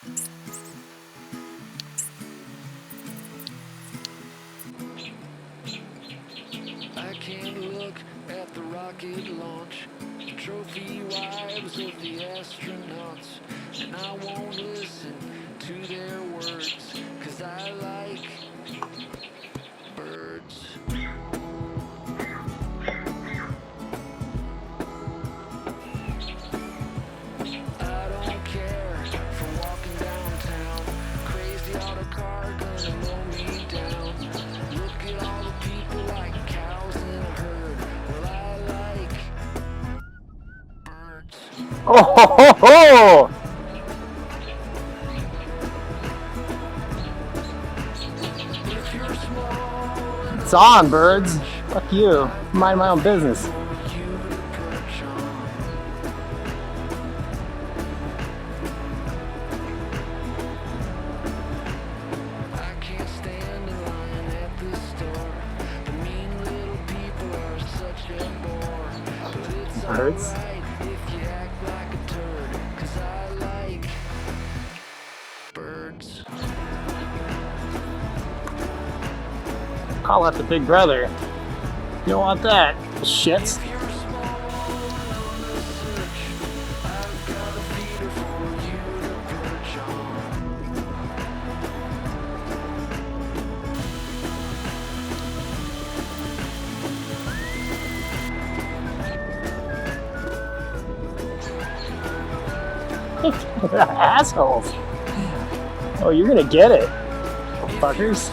I can't look at the rocket launch, the trophy wives of the astronauts, and I won't listen to their words, 'cause I like birds. I don't care for walking downtown, crazy auto car gonna mow me down. Look at all the people like cows in a herd. Well, I like birds. Oh ho ho ho! If you're small and It's on, birds. Fuck you. Mind my own business. for you to perch on. I can't stand in line at the store. The mean little people are such a bore. But it's Birds. alright if you act like a turd, 'cause I like birds. Call out the big brother. You don't want that. Shits. If you're small and on the search, I've got a feeder for you to perch on. Assholes. Oh, you're gonna get it, fuckers.